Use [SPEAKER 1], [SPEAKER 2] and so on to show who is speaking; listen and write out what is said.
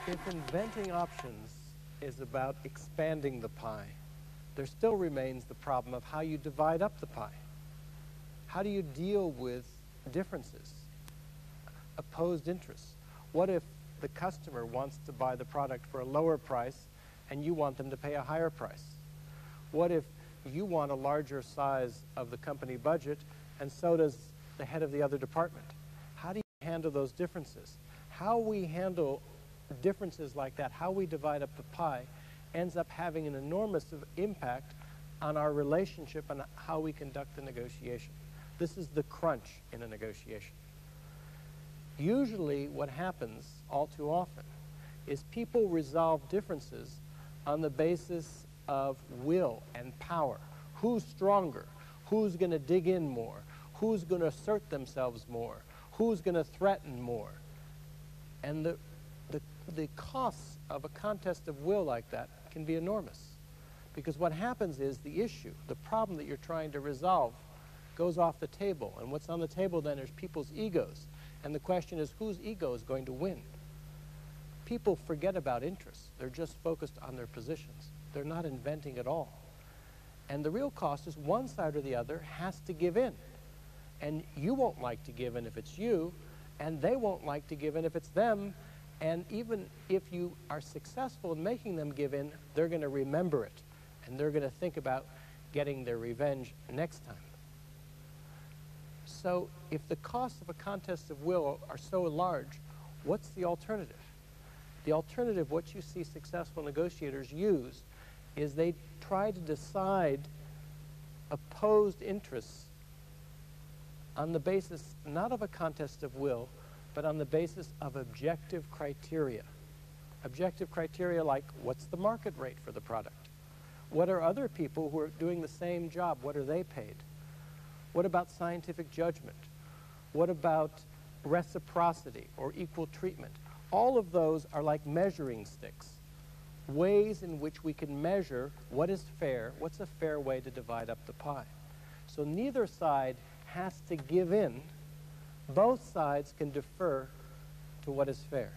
[SPEAKER 1] If inventing options is about expanding the pie, there still remains the problem of how you divide up the pie. How do you deal with differences, opposed interests? What if the customer wants to buy the product for a lower price and you want them to pay a higher price? What if you want a larger size of the company budget and so does the head of the other department? How do you handle those differences? How we handle differences like that, how we divide up the pie, ends up having an enormous impact on our relationship and how we conduct the negotiation. This is the crunch in a negotiation. Usually what happens all too often is people resolve differences on the basis of will and power. Who's stronger? Who's going to dig in more? Who's going to assert themselves more? Who's going to threaten more? And the costs of a contest of will like that can be enormous. Because what happens is the issue, the problem that you're trying to resolve, goes off the table. And what's on the table then is people's egos. And the question is, whose ego is going to win? People forget about interests. They're just focused on their positions. They're not inventing at all. And the real cost is one side or the other has to give in. And you won't like to give in if it's you, and they won't like to give in if it's them. And even if you are successful in making them give in, they're going to remember it. And they're going to think about getting their revenge next time. So if the costs of a contest of will are so large, what's the alternative? The alternative, what you see successful negotiators use, is they try to decide opposed interests on the basis not of a contest of will, but on the basis of objective criteria. Objective criteria like, what's the market rate for the product? What are other people who are doing the same job, what are they paid? What about scientific judgment? What about reciprocity or equal treatment? All of those are like measuring sticks, ways in which we can measure what is fair, what's a fair way to divide up the pie. So neither side has to give in. Both sides can defer to what is fair.